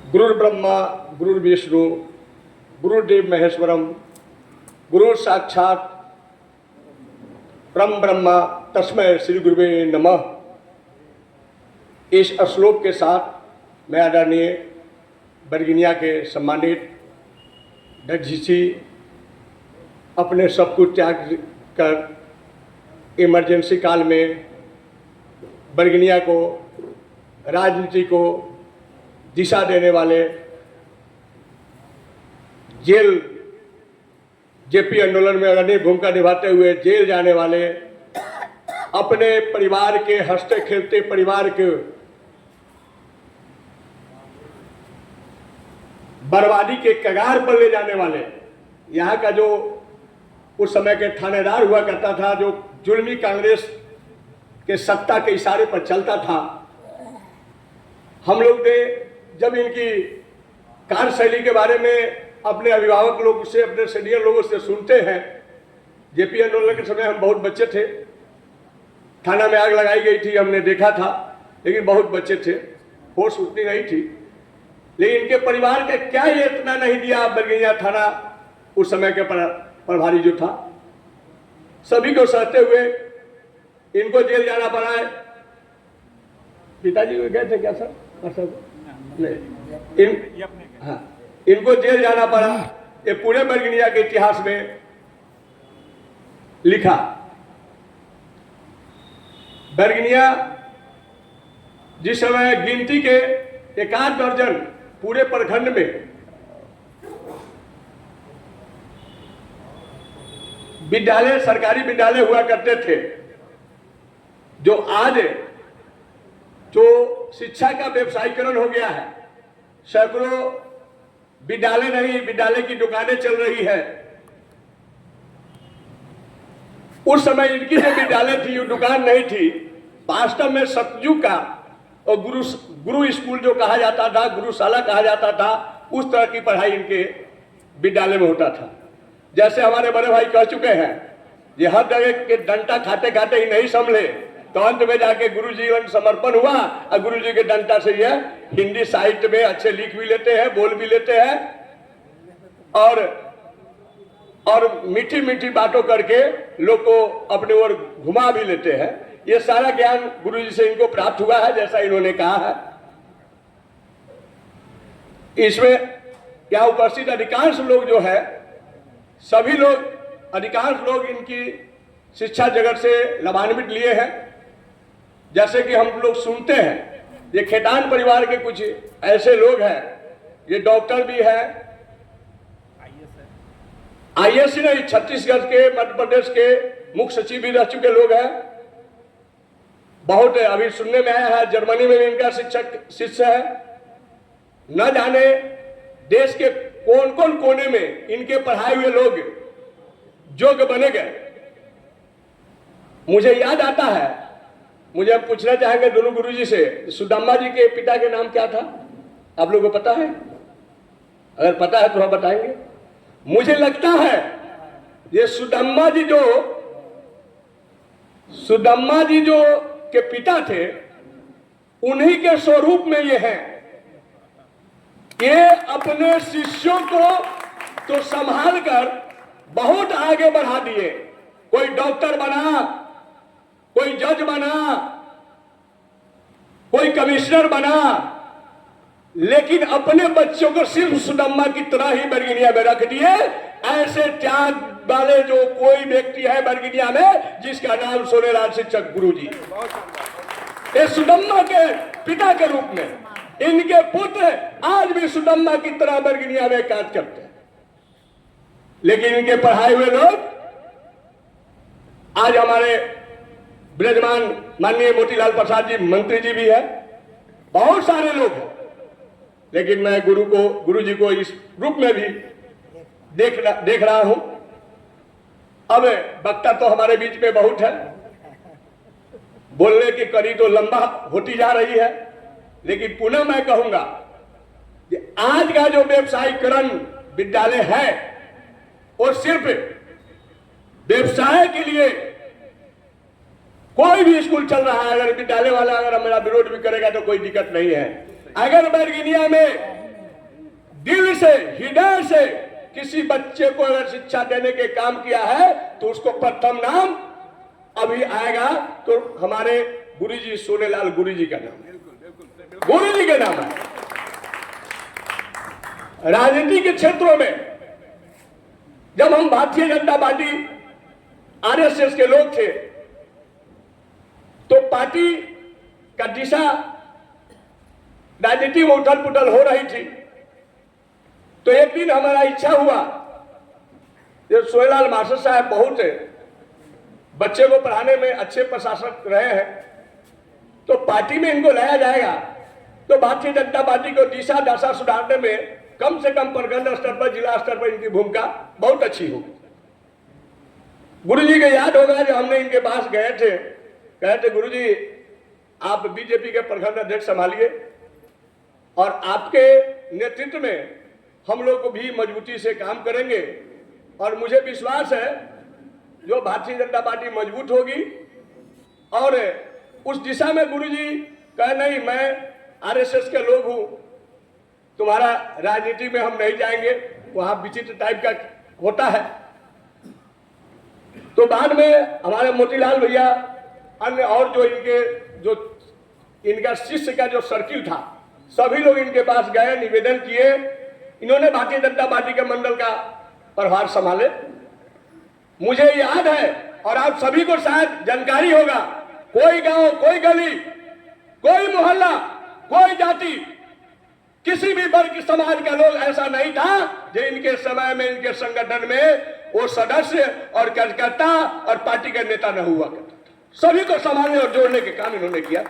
गुरुर्ब्रह्मा गुरुर्विष्णु गुरुर्देव महेश्वरम गुरु साक्षात परम ब्रह्मा तस्मै श्री गुरुवे नमः। इस श्लोक के साथ मैं आदरणीय बरगिनिया के सम्मानित डीसी अपने सब कुछ त्याग कर इमरजेंसी काल में बरगिनिया को राजनीति को दिशा देने वाले जेल जेपी आंदोलन में अग्रणी भूमिका निभाते हुए जेल जाने वाले अपने परिवार के हंसते खेलते परिवार के बर्बादी के कगार पर ले जाने वाले यहाँ का जो उस समय के थानेदार हुआ करता था, जो जुल्मी कांग्रेस के सत्ता के इशारे पर चलता था। हम लोग ने जब इनकी कार्यशैली के बारे में अपने अभिभावक लोग से, अपने सीनियर लोगों से सुनते हैं। जेपी आंदोलन के समय हम बहुत बच्चे थे, थाना में आग लगाई गई थी, हमने देखा था, लेकिन बहुत बच्चे थे, फोर्स उतनी नहीं थी। लेकिन इनके परिवार के क्या ये इतना नहीं दिया। बरगिनिया थाना उस समय के प्रभारी जो था, सभी को सहते हुए इनको जेल जाना पड़ा है। पिताजी गए थे क्या सर? नहीं, इनको जेल जाना पड़ा। ये पूरे बरगिनिया के इतिहास में लिखा। बरगिनिया जिस समय गिनती के 1 दर्जन पूरे प्रखंड में विद्यालय, सरकारी विद्यालय हुआ करते थे, जो आज जो शिक्षा का व्यवसायीकरण हो गया है, सैकड़ों विद्यालय नहीं, विद्यालय की दुकानें चल रही है। उस समय इनकी जो विद्यालय थी, वो दुकान नहीं थी, वास्तव में सतजू का और गुरु स्कूल जो कहा जाता था, गुरुशाला कहा जाता था, उस तरह की पढ़ाई इनके विद्यालय में होता था। जैसे हमारे बड़े भाई कह चुके हैं, ये हर जगह के डंटा खाते खाते ही नहीं संभले, तो अंत में जाके गुरु जी समर्पण हुआ और गुरु जी के डंटा से यह हिंदी साहित्य में अच्छे लिख भी लेते हैं, बोल भी लेते हैं और मीठी मीठी बातों करके लोग को अपने ओर घुमा भी लेते हैं। ये सारा ज्ञान गुरु जी से इनको प्राप्त हुआ है, जैसा इन्होंने कहा है। इसमें यहाँ उपस्थित अधिकांश लोग जो है, सभी लोग, अधिकांश लोग इनकी शिक्षा जगत से लाभान्वित लिए हैं। जैसे कि हम लोग सुनते हैं, ये खेतान परिवार के कुछ ऐसे लोग हैं, ये डॉक्टर भी है, आईएएस नहीं, छत्तीसगढ़ के, मध्य प्रदेश के मुख्य सचिव भी रह चुके लोग हैं। बहुत अभी सुनने में आया है जर्मनी में भी इनका शिष्य है। न जाने देश के कौन कौन कोने में इनके पढ़ाए हुए लोग योग्य बने गए। मुझे याद आता है, मुझे हम पूछना चाहेंगे दोनों गुरुजी से, सुदामा जी के पिता के नाम क्या था? आप लोगों को पता है? अगर पता है तो हम बताएंगे। मुझे लगता है ये सुदामा जी जो के पिता थे, उन्हीं के स्वरूप में ये हैं। ये अपने शिष्यों को तो संभाल कर बहुत आगे बढ़ा दिए। कोई डॉक्टर बना, कोई जज बना, कोई कमिश्नर बना, लेकिन अपने बच्चों को सिर्फ सुदामा की तरह ही बरगिनिया में रख दिए। ऐसे त्याग वाले जो कोई व्यक्ति है बरगिनिया में, जिसका नाम सोनेलाल शिक्षक गुरुजी, ये सुदामा के पिता के रूप में इनके पुत्र आज भी सुदामा की तरह बरगिनिया में कार्य करते हैं। लेकिन इनके पढ़ाए हुए लोग आज हमारे विराजमान माननीय मोतीलाल प्रसाद जी मंत्री जी भी है, बहुत सारे लोग हैं। लेकिन मैं गुरु जी को इस रूप में भी देख रहा हूं। अब वक्ता तो हमारे बीच में बहुत है, बोलने की कड़ी तो लंबा होती जा रही है, लेकिन पुनः मैं कहूंगा कि आज का जो व्यवसायीकरण विद्यालय है, वो सिर्फ व्यवसाय के लिए कोई भी स्कूल चल रहा है, अगर विद्यालय वाला अगर मेरा विरोध भी करेगा तो कोई दिक्कत नहीं है। अगर बरगिनिया में दिल से, हृदय से किसी बच्चे को अगर शिक्षा देने के काम किया है तो उसको प्रथम नाम अभी आएगा तो हमारे गुरुजी सोनेलाल गुरुजी का नाम है, गुरुजी का नाम है। राजनीति के क्षेत्रों में जब हम भारतीय जनता पार्टी आरएसएस के लोग थे तो पार्टी का दिशा राजनीति में उथल पुथल हो रही थी। तो एक दिन हमारा इच्छा हुआ, जो सोनेलाल मास्टर साहब बहुत बच्चे को पढ़ाने में अच्छे प्रशासक रहे हैं, तो पार्टी में इनको लाया जाएगा तो भारतीय जनता पार्टी को दिशा दशा सुधारने में कम से कम प्रखंड स्तर पर, जिला स्तर पर इनकी भूमिका बहुत अच्छी होगी। गुरुजी को याद होगा जो हमने इनके पास गए थे, कहे थे गुरुजी आप बीजेपी के प्रखंड अध्यक्ष संभालिए और आपके नेतृत्व में हम लोग को भी मजबूती से काम करेंगे और मुझे विश्वास है जो भारतीय जनता पार्टी मजबूत होगी। और उस दिशा में गुरुजी कहे नहीं, मैं आरएसएस के लोग हूं, तुम्हारा राजनीति में हम नहीं जाएंगे, वहां विचित्र टाइप का होता है। तो बाद में हमारे मोतीलाल भैया अन्य और जो इनका शिष्य का जो सर्किल था, सभी लोग इनके पास गए, निवेदन किए। इन्होंने भारतीय जनता पार्टी के मंडल का प्रभार संभाले। मुझे याद है और आप सभी को शायद जानकारी होगा, कोई गांव, कोई गली, कोई मोहल्ला, कोई जाति, किसी भी वर्ग समाज का लोग ऐसा नहीं था जो इनके समय में, इनके संगठन में वो सदस्य और कार्यकर्ता और पार्टी का नेता न हुआ करता था। सभी को संभालने और जोड़ने के काम इन्होंने किया।